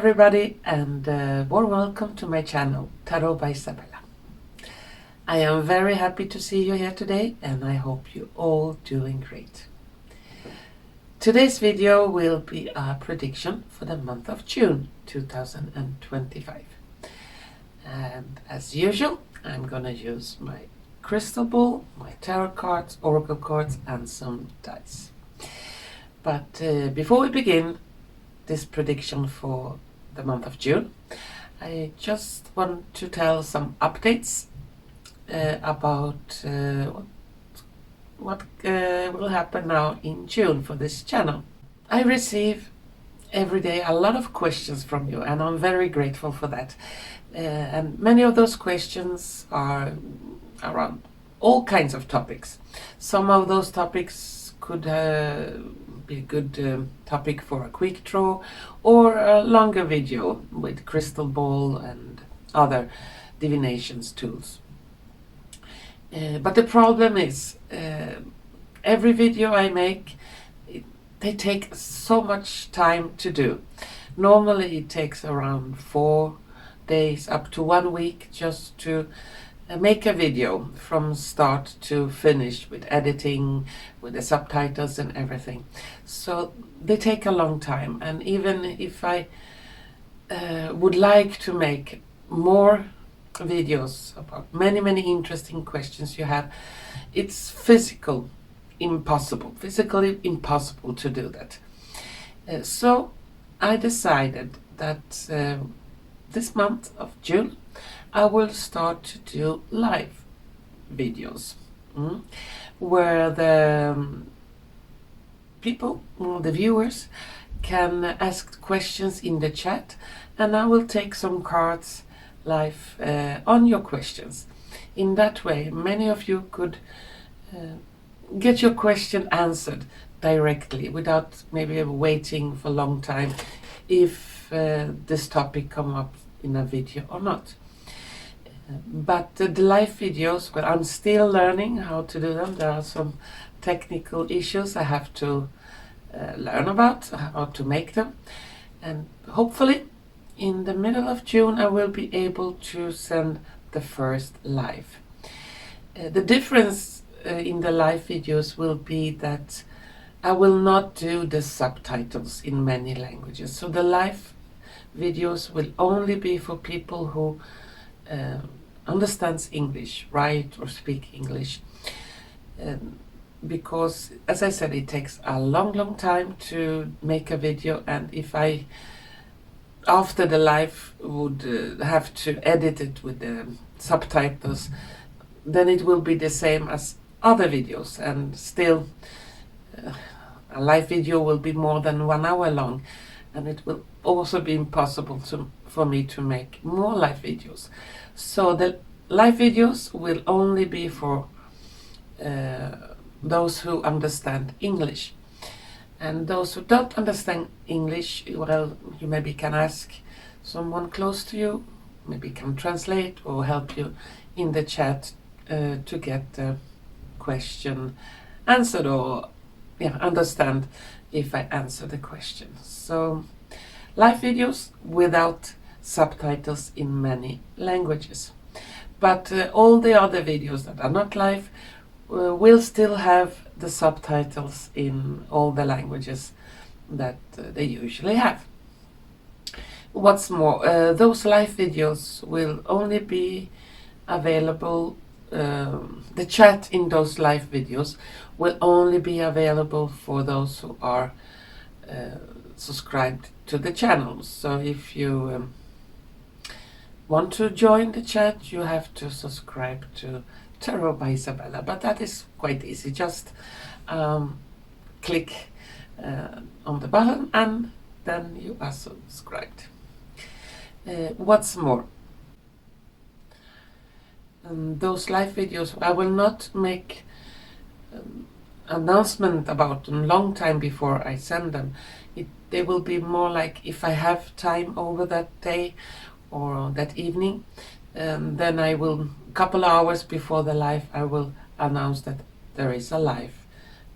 everybody, and warm welcome to my channel, Tarot by Izabela. I am very happy to see you here today, and I hope you all doing great. Today's video will be a prediction for the month of June 2025. And as usual, I'm gonna use my crystal ball, my tarot cards, oracle cards, and some dice. But before we begin this prediction for the month of June, I just want to tell some updates about what will happen now in June for this channel. I receive every day a lot of questions from you, and I'm very grateful for that. And many of those questions are around all kinds of topics. Some of those topics could be a good topic for a quick draw or a longer video with crystal ball and other divinations tools. But the problem is every video I make, they take so much time to do. Normally it takes around 4 days up to 1 week just to make a video from start to finish with editing, with the subtitles and everything. So they take a long time, and even if I would like to make more videos about many interesting questions you have, it's physically impossible to do that. So I decided that this month of June I will start to do live videos where the people, the viewers, can ask questions in the chat, and I will take some cards live on your questions. In that way, many of you could get your question answered directly without maybe waiting for a long time if this topic come up in a video or not. But the live videos, well, I'm still learning how to do them. There are some technical issues I have to learn about, how to make them. And hopefully in the middle of June I will be able to send the first live. The difference in the live videos will be that I will not do the subtitles in many languages. So the live videos will only be for people who understands English, write or speak English, because, as I said, it takes a long time to make a video, and if I after the live would have to edit it with the subtitles, then it will be the same as other videos, and still a live video will be more than 1 hour long, and it will also be impossible for me to make more live videos. So the live videos will only be for those who understand English. And those who don't understand English, well, you maybe can ask someone close to you, maybe can translate or help you in the chat to get the question answered, or understand if I answer the question. So live videos without subtitles in many languages. But all the other videos that are not live will still have the subtitles in all the languages that they usually have. What's more, those live videos will only be available, the chat in those live videos will only be available for those who are subscribed to the channel. So if you want to join the chat, you have to subscribe to Tarot by Izabela, but that is quite easy. Just click on the button and then you are subscribed. What's more, those live videos, I will not make announcement about them long time before I send them. They will be more like if I have time over that day or that evening, then I will, couple hours before the live, I will announce that there is a live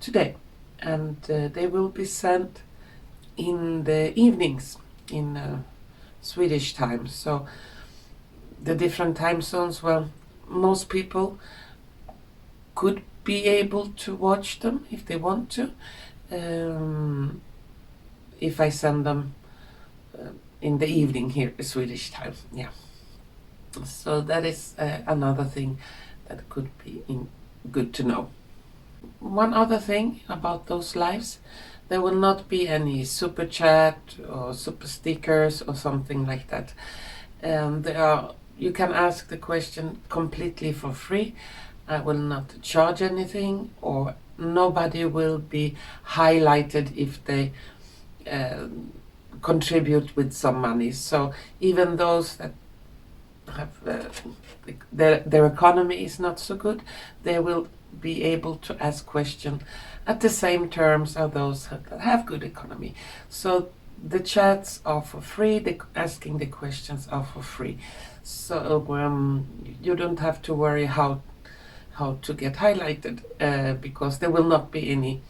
today, and they will be sent in the evenings, in Swedish time. So the different time zones, well, most people could be able to watch them if they want to, if I send them in the evening here, Swedish time. Yeah. So that is another thing that could be good to know. One other thing about those lives, there will not be any super chat or super stickers or something like that. You can ask the question completely for free. I will not charge anything, or nobody will be highlighted if they contribute with some money. So even those that have their economy is not so good, they will be able to ask questions at the same terms as those that have good economy. So the chats are for free, asking the questions are for free. So you don't have to worry how to get highlighted, because there will not be any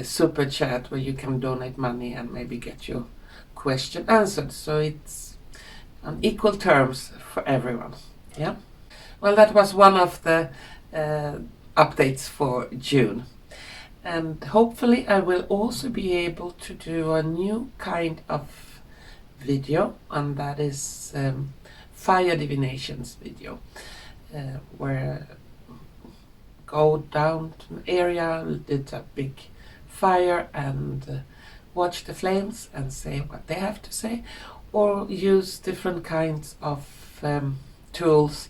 super chat where you can donate money and maybe get your question answered. So it's on equal terms for everyone. Yeah. Well, that was one of the updates for June. And hopefully I will also be able to do a new kind of video, and that is fire divinations video, where go down to an area, lit a big fire and watch the flames and say what they have to say, or use different kinds of tools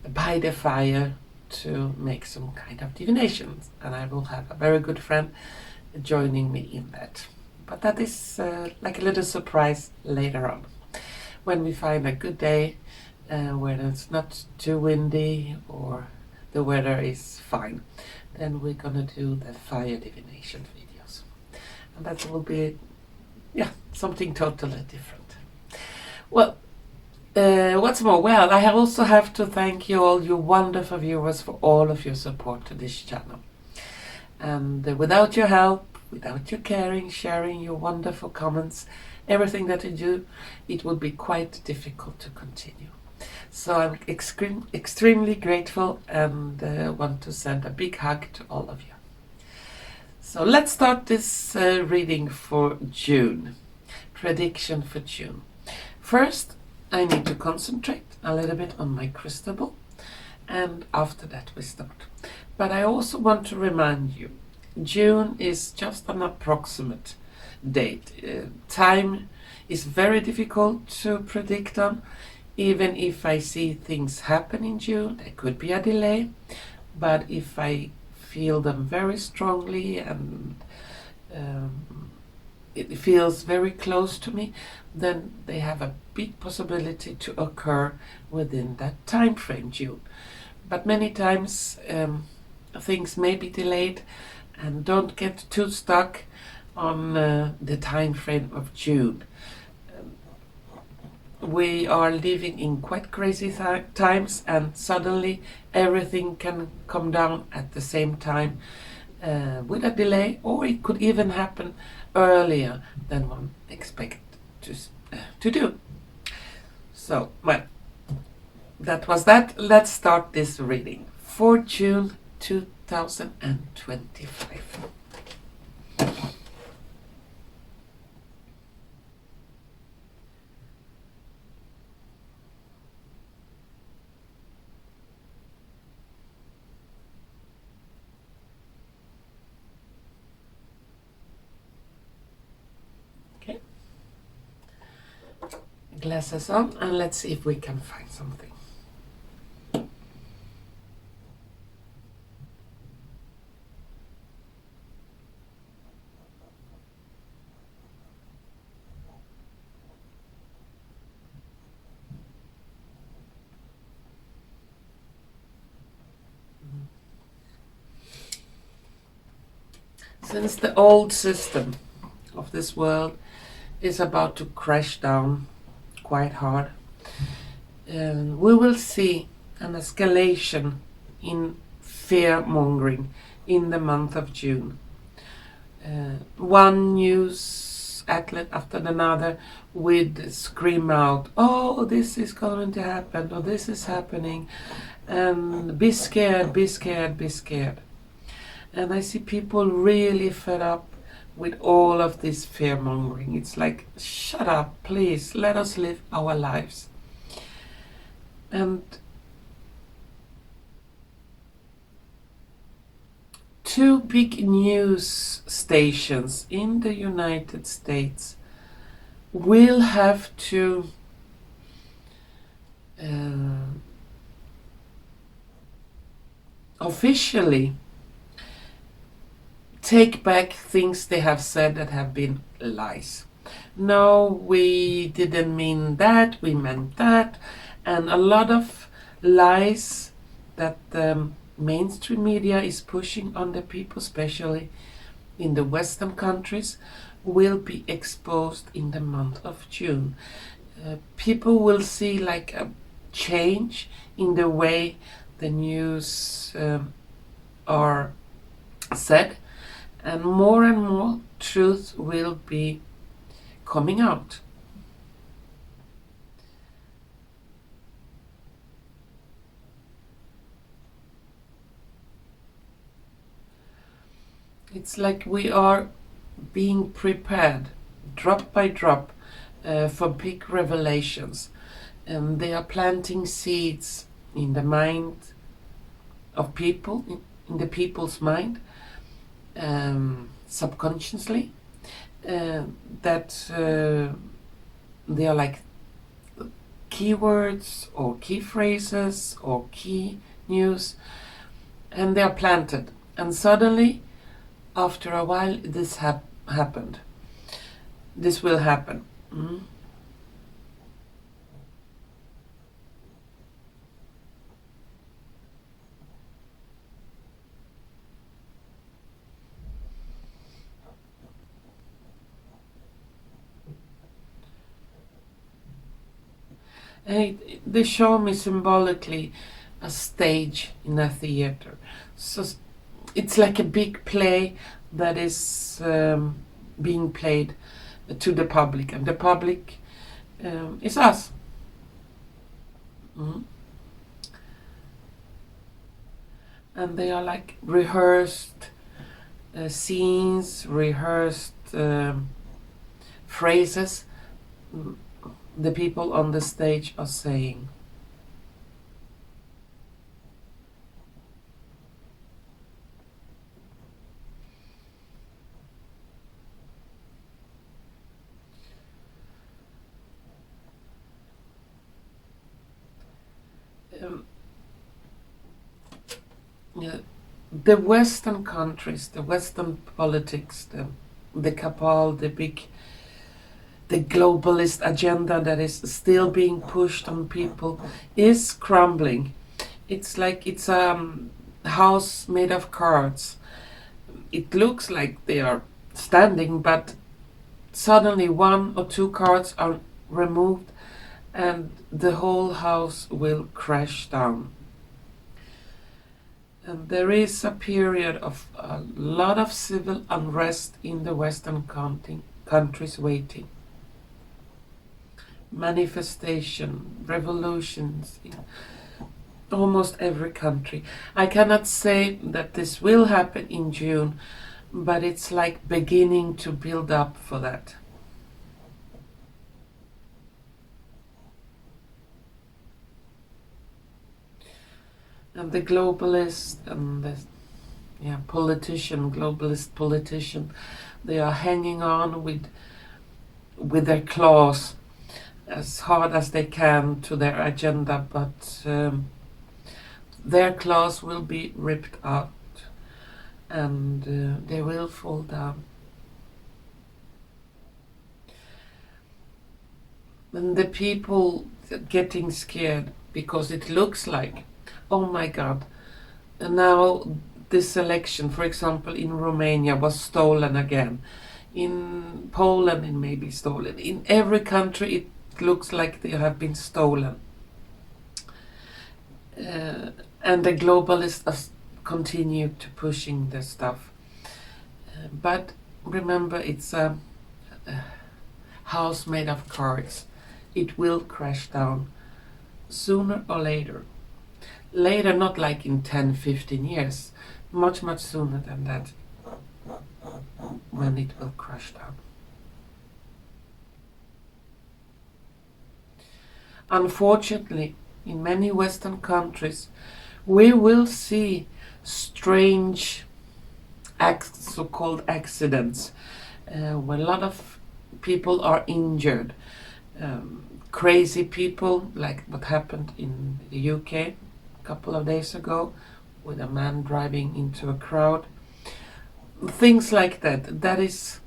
by the fire to make some kind of divinations. And I will have a very good friend joining me in that. But that is like a little surprise later on, when we find a good day where it's not too windy or the weather is fine. Then we're gonna do the fire divination videos, and that will be something totally different. Well, what's more, well, I also have to thank you all, you wonderful viewers, for all of your support to this channel. And without your help, without your caring, sharing, your wonderful comments, everything that you do, it would be quite difficult to continue. So I'm extremely grateful, and want to send a big hug to all of you. So let's start this reading for June. Prediction for June. First, I need to concentrate a little bit on my crystal ball, and after that we start. But I also want to remind you, June is just an approximate date. Time is very difficult to predict on. Even if I see things happen in June, there could be a delay. But if I feel them very strongly and it feels very close to me, then they have a big possibility to occur within that time frame, June. But many times things may be delayed, and don't get too stuck on the time frame of June. We are living in quite crazy times, and suddenly everything can come down at the same time with a delay, or it could even happen earlier than one expected to do. So, well, that was that. Let's start this reading for June 2025. Glasses on, and let's see if we can find something. Since the old system of this world is about to crash down quite hard, we will see an escalation in fear-mongering in the month of June. One news news outlet after another with scream out, oh, this is going to happen, or this is happening, and be scared, be scared, be scared. And I see people really fed up with all of this fear mongering. It's like, shut up, please, let us live our lives. And two big news stations in the United States will have to officially take back things they have said that have been lies. No, we didn't mean that, we meant that. And a lot of lies that the mainstream media is pushing on the people, especially in the Western countries, will be exposed in the month of June. People will see like a change in the way the news are said, and more truth will be coming out. It's like we are being prepared drop by drop for big revelations, and they are planting seeds in the mind of people, in the people's mind, subconsciously, that they are like keywords or key phrases or key news, and they are planted, and suddenly after a while this happened. This will happen. They show me symbolically a stage in a theater. So it's like a big play that is being played to the public, and the public is us. And they are like rehearsed scenes, rehearsed phrases the people on the stage are saying. The Western countries, the Western politics, the cabal, the globalist agenda that is still being pushed on people is crumbling. It's like it's a house made of cards. It looks like they are standing, but suddenly one or two cards are removed and the whole house will crash down. And there is a period of a lot of civil unrest in the Western countries waiting. Manifestation, revolutions in almost every country. I cannot say that this will happen in June, but it's like beginning to build up for that. And the globalist and the globalist politician, they are hanging on with their claws as hard as they can to their agenda, but their claws will be ripped out and they will fall down. And the people getting scared because it looks like, oh my God, and now this election, for example, in Romania was stolen again. In Poland it may be stolen. In every country it looks like they have been stolen. And the globalists continue to pushing the stuff. But remember, it's a house made of cards. It will crash down sooner or later. Later, not like in 10, 15 years, much, much sooner than that, when it will crash down. Unfortunately, in many Western countries, we will see strange so-called accidents where a lot of people are injured. Crazy people, like what happened in the UK a couple of days ago with a man driving into a crowd. Things like that. That is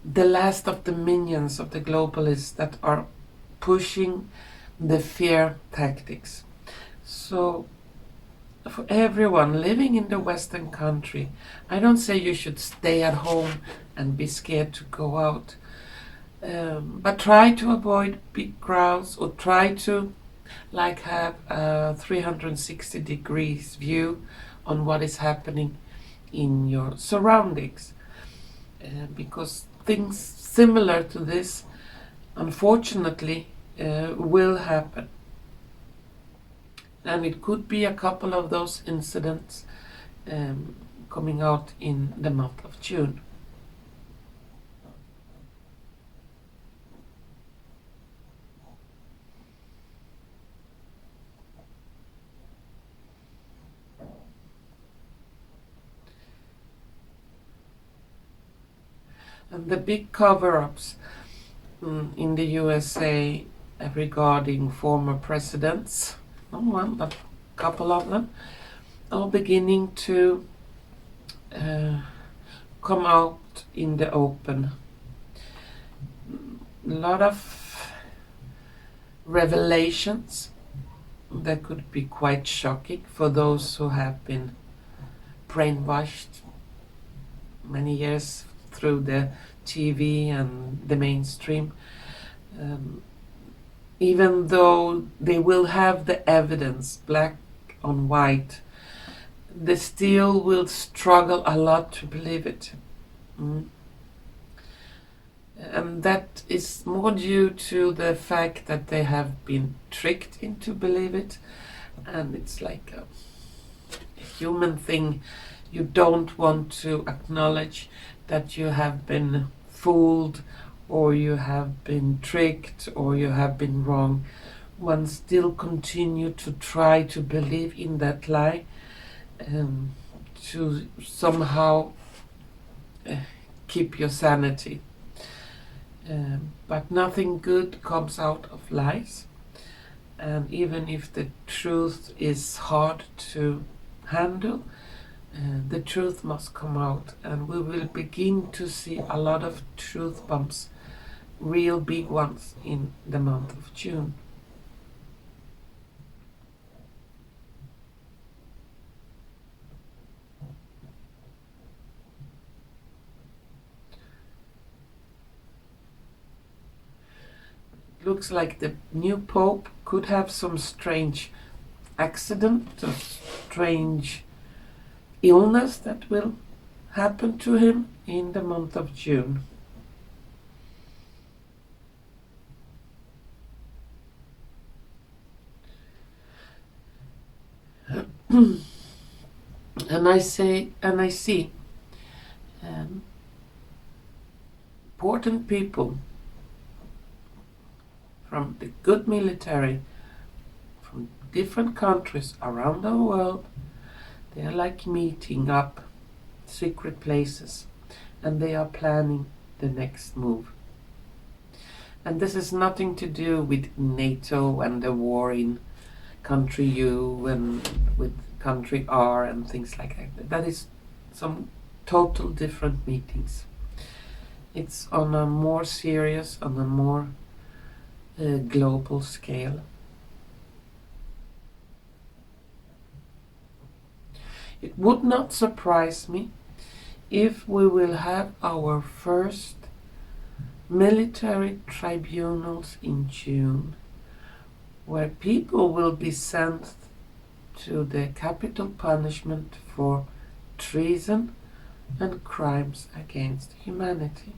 the last of the minions of the globalists that are pushing the fear tactics. So for everyone living in the Western country, I don't say you should stay at home and be scared to go out. But try to avoid big crowds, or try to have a 360 degrees view on what is happening in your surroundings. Because things similar to this, unfortunately, will happen. And it could be a couple of those incidents coming out in the month of June. And the big cover-ups in the USA regarding former presidents, not one, but a couple of them, are beginning to come out in the open. A lot of revelations that could be quite shocking for those who have been brainwashed many years through the TV and the mainstream. Even though they will have the evidence black on white, they still will struggle a lot to believe it. And that is more due to the fact that they have been tricked into believe it. And it's like a human thing. You don't want to acknowledge that you have been fooled, or you have been tricked, or you have been wrong. One still continue to try to believe in that lie, to somehow keep your sanity. But nothing good comes out of lies. And even if the truth is hard to handle, the truth must come out, and we will begin to see a lot of truth bumps, real big ones, in the month of June. Looks like the new Pope could have some strange accident, or strange illness that will happen to him in the month of June. And I see important people from the good military, from different countries around the world. They are like meeting up secret places, and they are planning the next move. And this has nothing to do with NATO and the war in country U and with country R and things like that. That is some total different meetings. It's on a more serious, on a more global scale. It would not surprise me if we will have our first military tribunals in June, where people will be sent to the capital punishment for treason and crimes against humanity.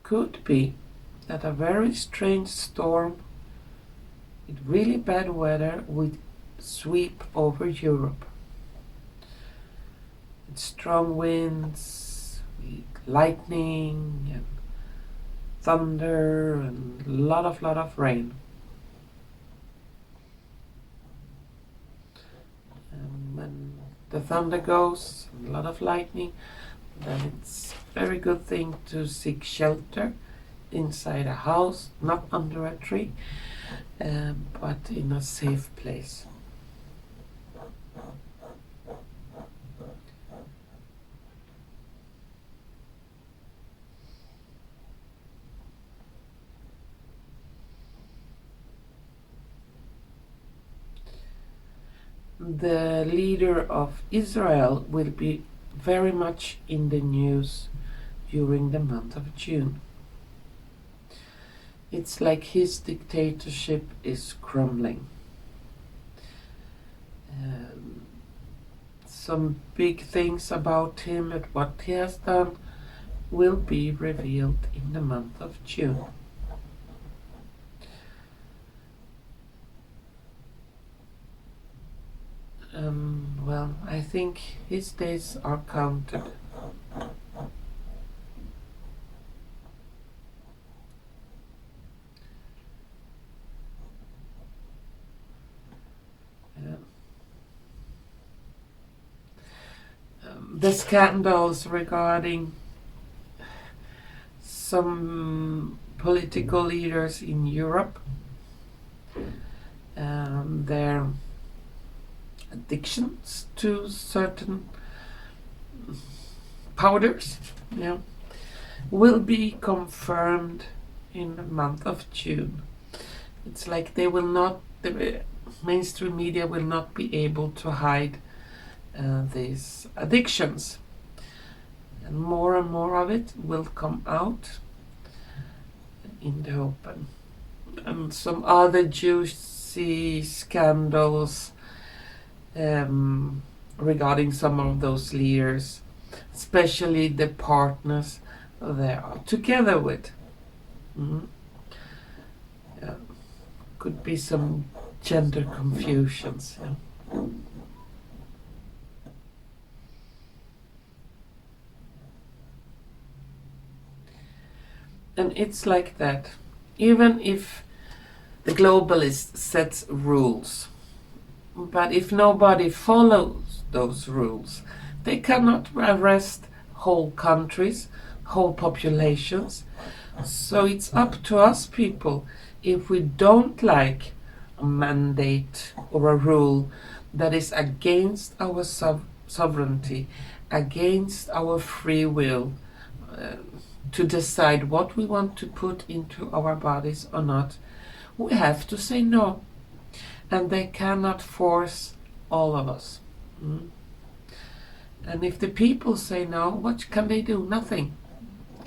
could be that a very strange storm with really bad weather would sweep over Europe. With strong winds, with lightning and thunder and a lot of rain. And when the thunder goes, a lot of lightning, then it's a very good thing to seek shelter inside a house, not under a tree, but in a safe place. The leader of Israel will be very much in the news during the month of June. It's like his dictatorship is crumbling. Some big things about him and what he has done will be revealed in the month of June. Well, I think his days are counted. The scandals regarding some political leaders in Europe, their addictions to certain powders, will be confirmed in the month of June. It's like the mainstream media will not be able to hide these addictions, and more of it will come out in the open. And some other juicy scandals regarding some of those leaders, especially the partners they are together with. Could be some gender confusions. And it's like that. Even if the globalist sets rules, but if nobody follows those rules, they cannot arrest whole countries, whole populations. So it's up to us people, if we don't like a mandate or a rule that is against our sovereignty, against our free will, to decide what we want to put into our bodies or not, we have to say no. And they cannot force all of us. And if the people say no, what can they do? Nothing.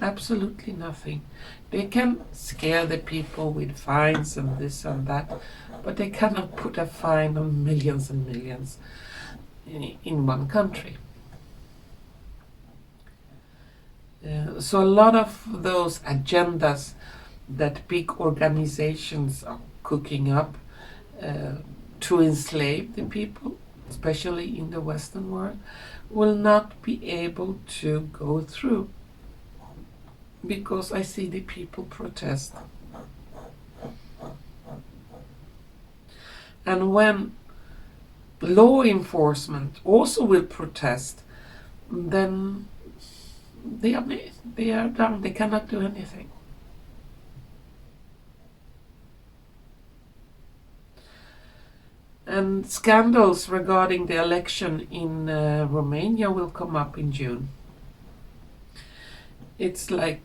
Absolutely nothing. They can scare the people with fines and this and that, but they cannot put a fine on millions and millions in one country. So a lot of those agendas that big organizations are cooking up to enslave the people, especially in the Western world, will not be able to go through, because I see the people protest. And when law enforcement also will protest, then they are done. They cannot do anything. And scandals regarding the election in Romania will come up in June. It's like,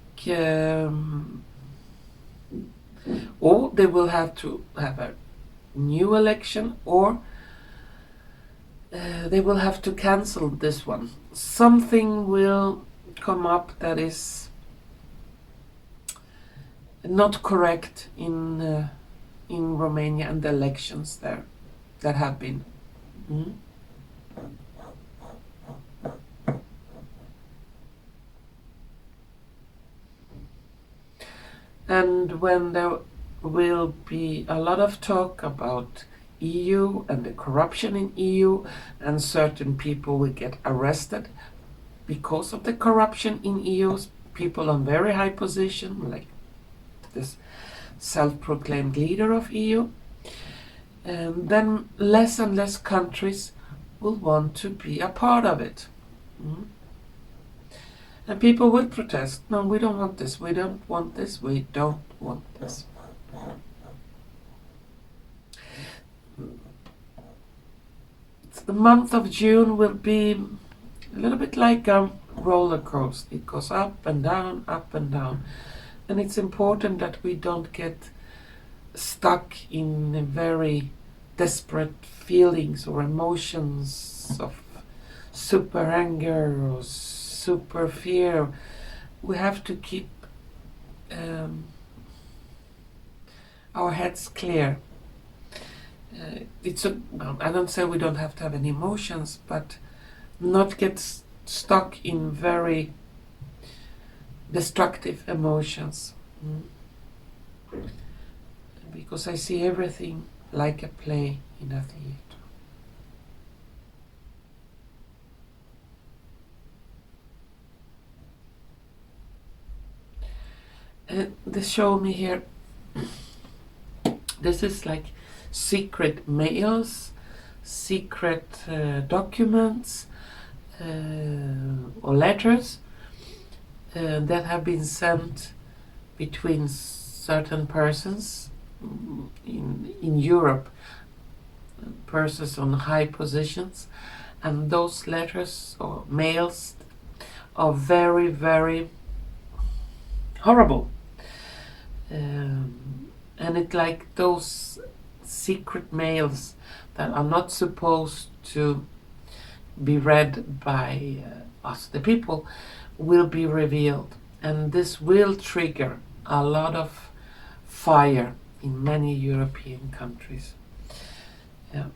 or they will have to have a new election, or they will have to cancel this one. Something will come up that is not correct in Romania and the elections there that have been. And when there will be a lot of talk about EU and the corruption in EU, and certain people will get arrested because of the corruption in EU, people on very high position, like this self-proclaimed leader of EU, and then less and less countries will want to be a part of it. And people will protest. No, we don't want this. We don't want this. We don't want this. The month of June will be a little bit like a roller coaster. It goes up and down, up and down. And it's important that we don't get stuck in very desperate feelings or emotions of super anger or super fear. We have to keep our heads clear. I don't say we don't have to have any emotions, but not get stuck in very destructive emotions. Because I see everything like a play in a theater. They show me here, this is like secret mails, secret documents or letters that have been sent between certain persons in Europe, persons on high positions, and those letters or mails are very, very horrible. And it's like those secret mails that are not supposed to be read by us, the people, will be revealed. And this will trigger a lot of fire in many European countries. Yeah.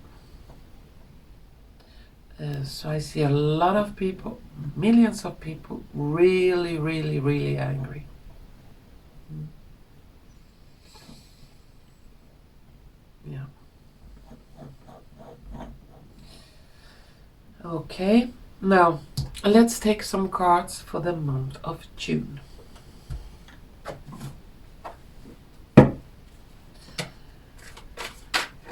So I see a lot of people, millions of people, really, really, really angry. Yeah. Okay, now let's take some cards for the month of June.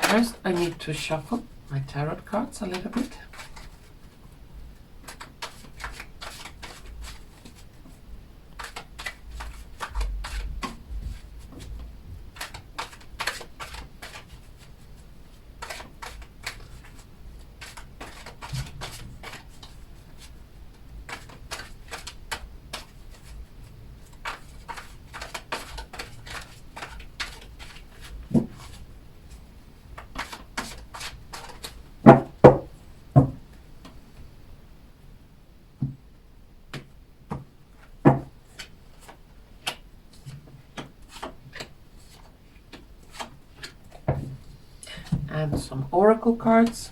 First, I need to shuffle my tarot cards a little bit. And some oracle cards.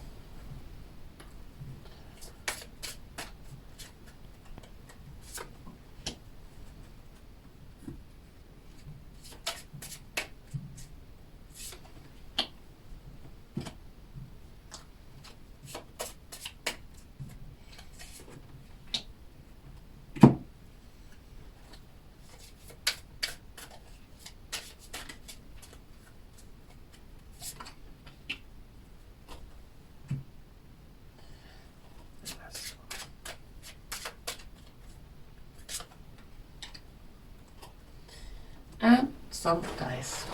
And some dice.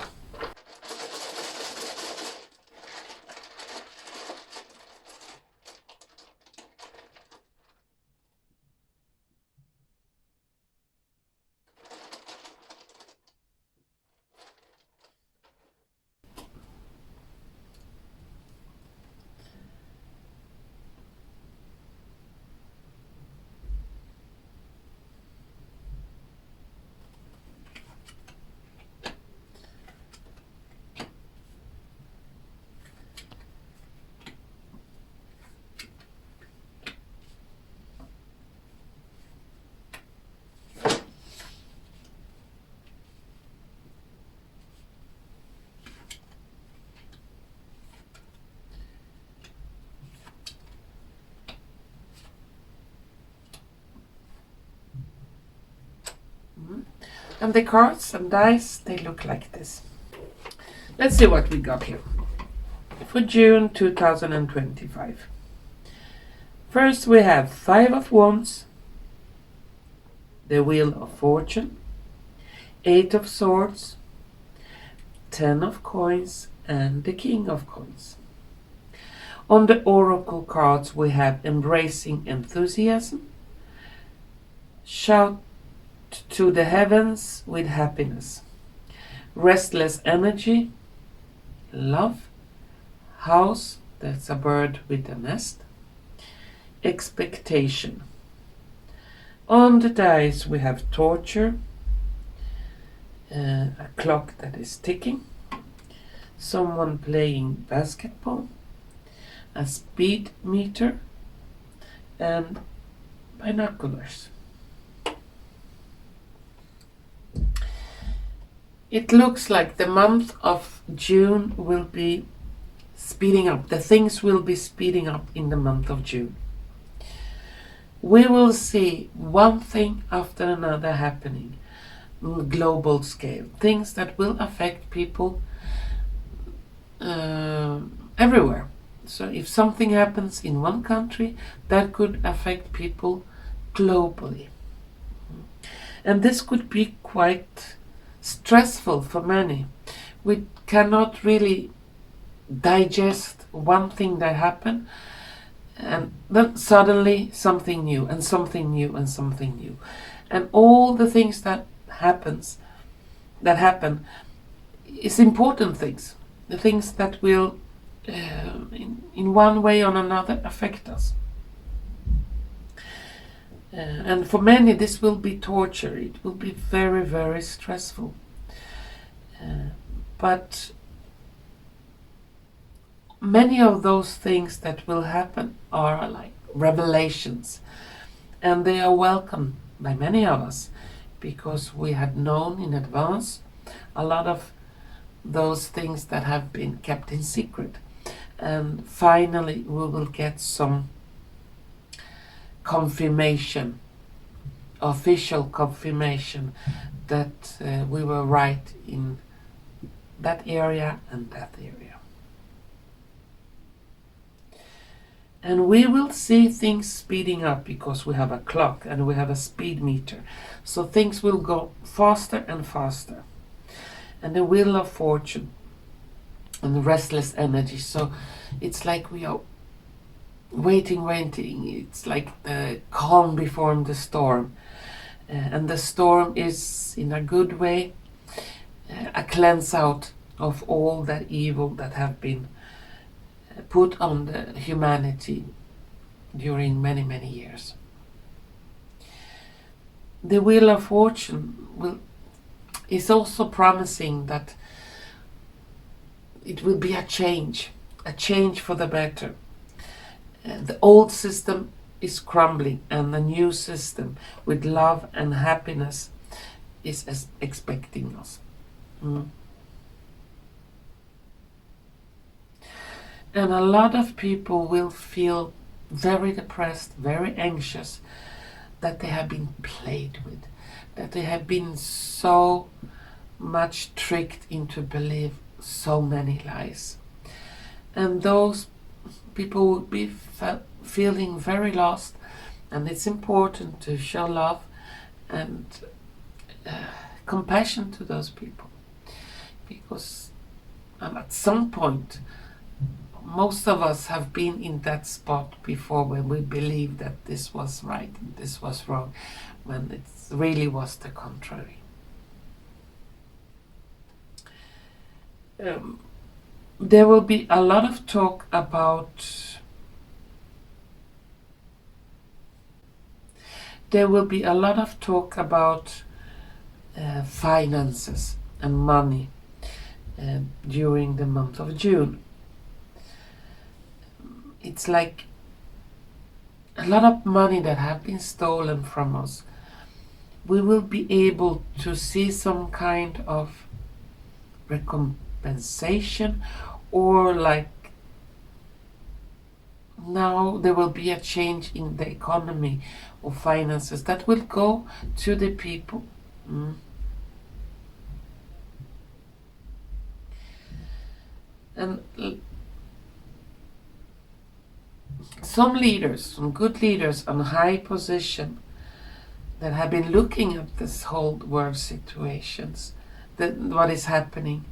And the cards and dice, they look like this. Let's see what we got here for June 2025. First we have 5 of Wands, the Wheel of Fortune, 8 of Swords, 10 of Coins, and the King of Coins. On the Oracle cards we have Embracing Enthusiasm, Shout to the Heavens with Happiness, Restless Energy, Love, House, that's a bird with a nest, Expectation. On the dice we have Torture, a clock that is ticking, someone playing basketball, a speed meter, and binoculars. It looks like the month of June will be speeding up. The things will be speeding up in the month of June. We will see one thing after another happening on a global scale. Things that will affect people everywhere. So if something happens in one country, that could affect people globally. And this could be quite stressful for many. We cannot really digest one thing that happened, and then suddenly something new and something new and something new, and all the things that happen is important things, the things that will in one way or another affect us. And for many this will be torture. It will be very, very stressful. But many of those things that will happen are like revelations, and they are welcomed by many of us because we had known in advance a lot of those things that have been kept in secret, and finally we will get some confirmation, official confirmation, that we were right in that area and that area. And we will see things speeding up because we have a clock and we have a speed meter. So things will go faster and faster. And the Wheel of Fortune and the Restless Energy. So it's like we are waiting. It's like the calm before the storm. And the storm is, in a good way, a cleanse out of all that evil that have been put on the humanity during many, many years. The Wheel of Fortune is also promising that it will be a change for the better. The old system is crumbling, and the new system with love and happiness is expecting us. And a lot of people will feel very depressed, very anxious, that they have been played with, that they have been so much tricked into believe so many lies. And those people will be feeling very lost, and it's important to show love and compassion to those people, because at some point most of us have been in that spot before, when we believed that this was right and this was wrong, when it really was the contrary. There will be a lot of talk about finances and money during the month of June. It's like a lot of money that have been stolen from us. We will be able to see some kind of recompensation, or like now there will be a change in the economy or finances that will go to the people And some leaders, some good leaders on high position that have been looking at this whole world situations, what is happening,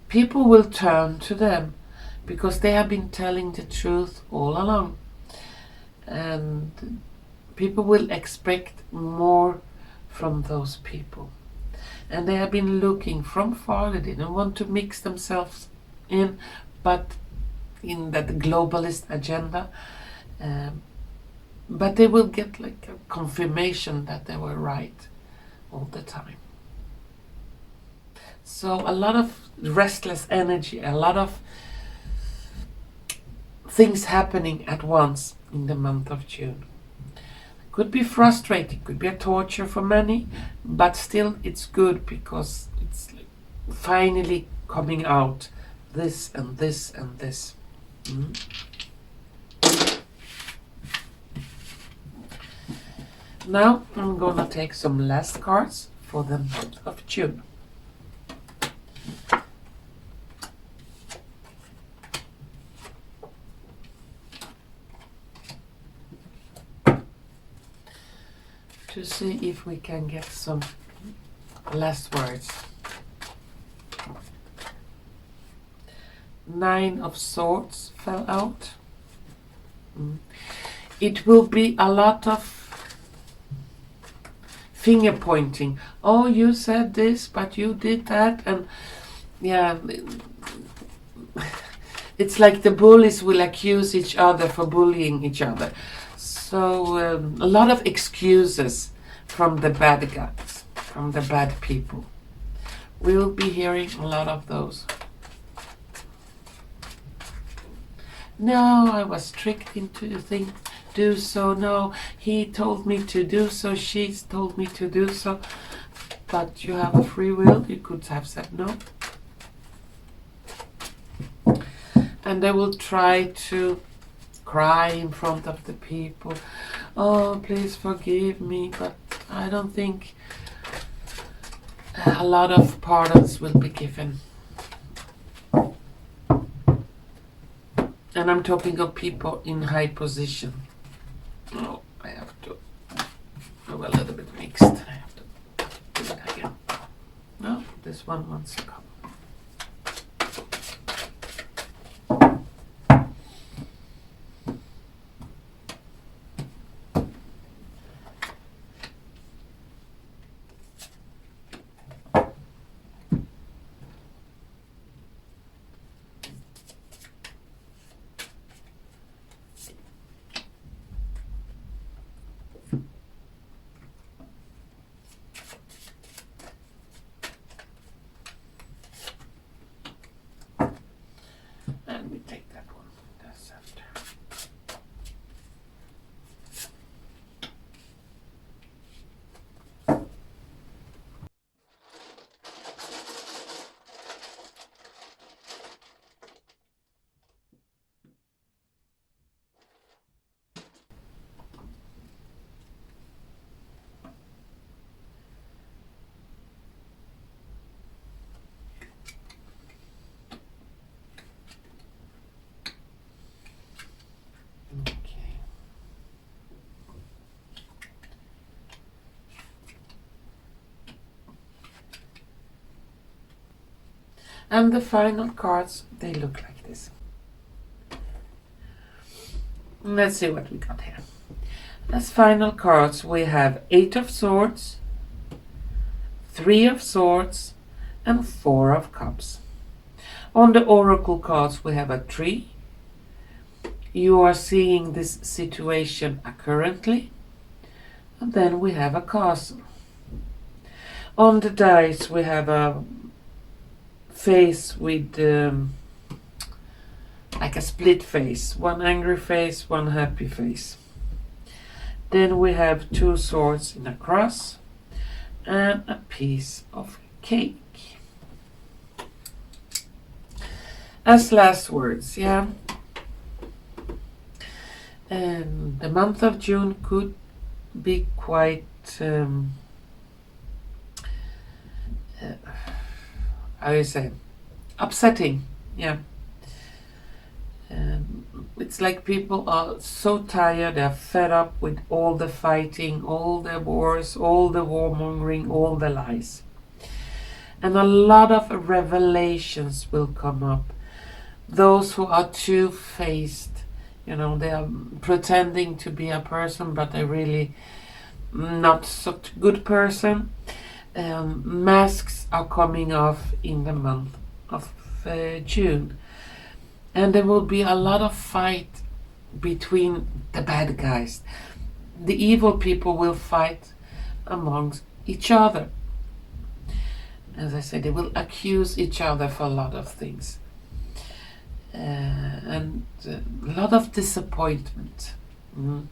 people will turn to them because they have been telling the truth all along. And people will expect more from those people. And they have been looking from far. They didn't want to mix themselves in, but in that globalist agenda. But they will get like a confirmation that they were right all the time. So a lot of restless energy, a lot of things happening at once in the month of June. Could be frustrating, could be a torture for many, but still it's good because it's like finally coming out, this and this and this. Now I'm gonna take some last cards for the month of June. To see if we can get some last words. 9 of Swords fell out. It will be a lot of finger pointing. Oh, you said this, but you did that, and yeah, it's like the bullies will accuse each other for bullying each other. So a lot of excuses from the bad guys, from the bad people. We'll be hearing a lot of those. No, I was tricked into do so. No, he told me to do so. She told me to do so. But you have a free will. You could have said no. And they will try to cry in front of the people. Oh, please forgive me, but I don't think a lot of pardons will be given. And I'm talking of people in high position. Oh, I have to go a little bit mixed. I have to do it again. No, this one wants to come. And we take that one. That's after. And the final cards, they look like this. Let's see what we got here. As final cards, we have 8 of Swords, 3 of Swords, and 4 of Cups. On the Oracle cards, we have a tree. You are seeing this situation currently. And then we have a castle. On the dice, we have a face with like a split face, one angry face, one happy face. Then we have 2 swords in a cross and a piece of cake. As last words, yeah. And the month of June could be quite how you say, upsetting, yeah. It's like people are so tired, they're fed up with all the fighting, all the wars, all the warmongering, all the lies. And a lot of revelations will come up. Those who are two-faced, they are pretending to be a person, but they're really not such a good person. Masks are coming off in the month of June. And there will be a lot of fight between the bad guys. The evil people will fight amongst each other. As I said, they will accuse each other for a lot of things. And a lot of disappointment. And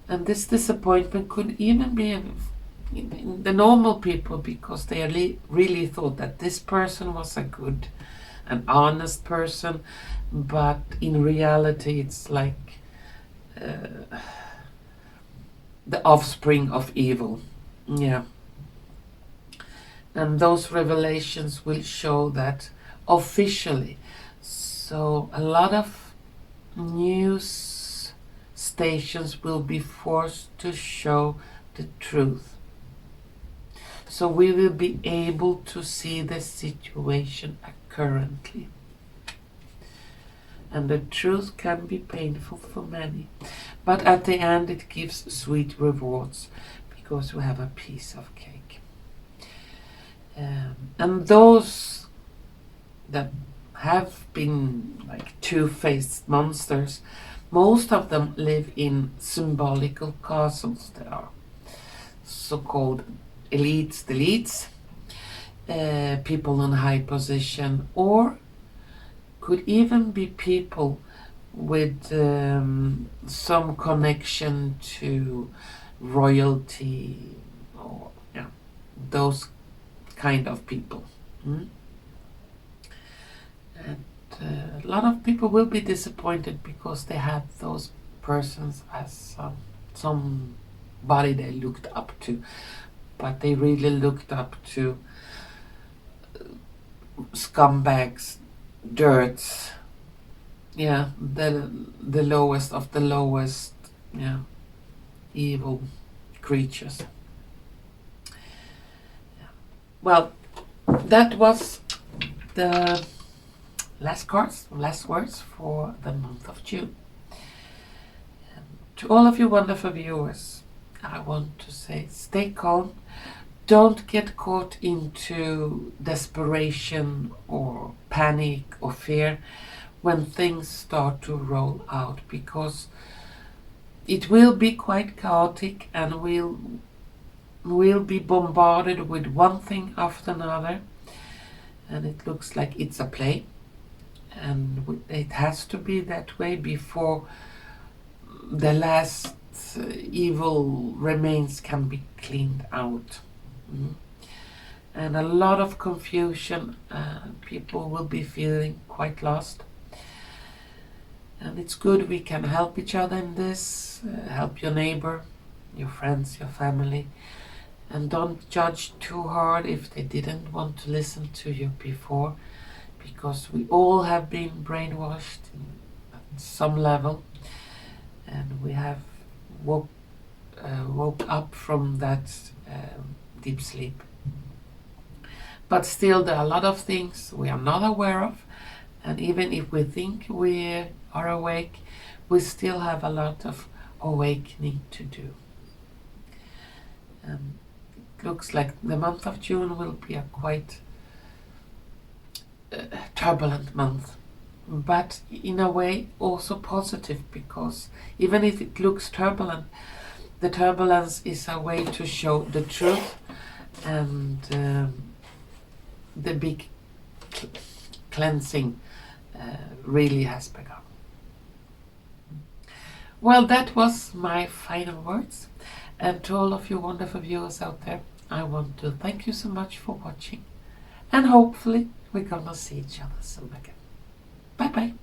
this disappointment could even be in the normal people, because they really thought that this person was a good, an honest person, but in reality it's like the offspring of evil. Yeah. And those revelations will show that officially. So a lot of news stations will be forced to show the truth. So we will be able to see the situation currently. And the truth can be painful for many. But at the end it gives sweet rewards, because we have a piece of cake. And those that have been like two-faced monsters, most of them live in symbolical castles. They are so-called elites, people in high position, or could even be people with some connection to royalty, or those kind of people. And a lot of people will be disappointed because they have those persons as somebody they looked up to, but they really looked up to scumbags, dirts, the lowest of the lowest, evil creatures. Well, that was the last words for the month of June. To all of you wonderful viewers, I want to say, stay calm. Don't get caught into desperation or panic or fear when things start to roll out, because it will be quite chaotic, and we'll be bombarded with one thing after another, and it looks like it's a play, and it has to be that way before the last evil remains can be cleaned out. And a lot of confusion, people will be feeling quite lost, and it's good we can help each other in this. Help your neighbor, your friends, your family, and don't judge too hard if they didn't want to listen to you before, because we all have been brainwashed at some level, and we have woke up from that deep sleep. But still, there are a lot of things we are not aware of, and even if we think we are awake, we still have a lot of awakening to do. It looks like the month of June will be a quite turbulent month, but in a way also positive, because even if it looks turbulent, the turbulence is a way to show the truth, and the big cleansing really has begun. Well, that was my final words, and to all of you wonderful viewers out there, I want to thank you so much for watching, and hopefully we're gonna see each other soon again. Bye bye.